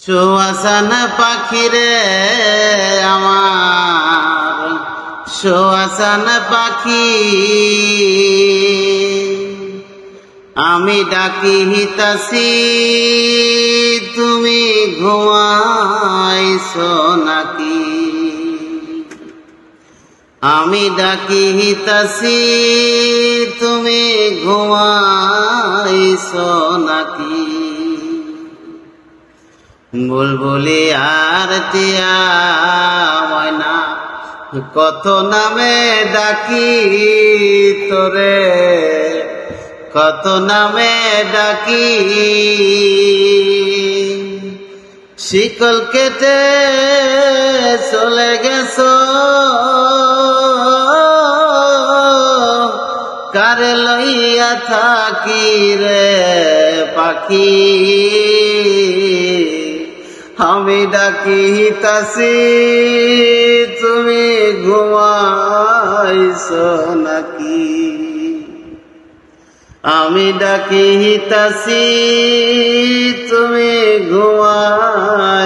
সোয়াসান পাখিরে আমার সোয়াসান পাখি, আমি ডাকি হিতাছি তুমি ঘুমাইছো নাকি? আমি ডাকি হিতাছি তুমি ঘুমাইছো নাকি? বুলবুলি আর টিয়া ময়না কত নামে ডাকি তোরে, কত নামে ডাকি। শিকল কেটে চলে গেছো কারে লইয়া থাকি রে পাখি, আমি ডাকি হিতাছি তুমি ঘুমাইছো নাকি? আমি ডাকি হিতাছি তুমি ঘুমাইছো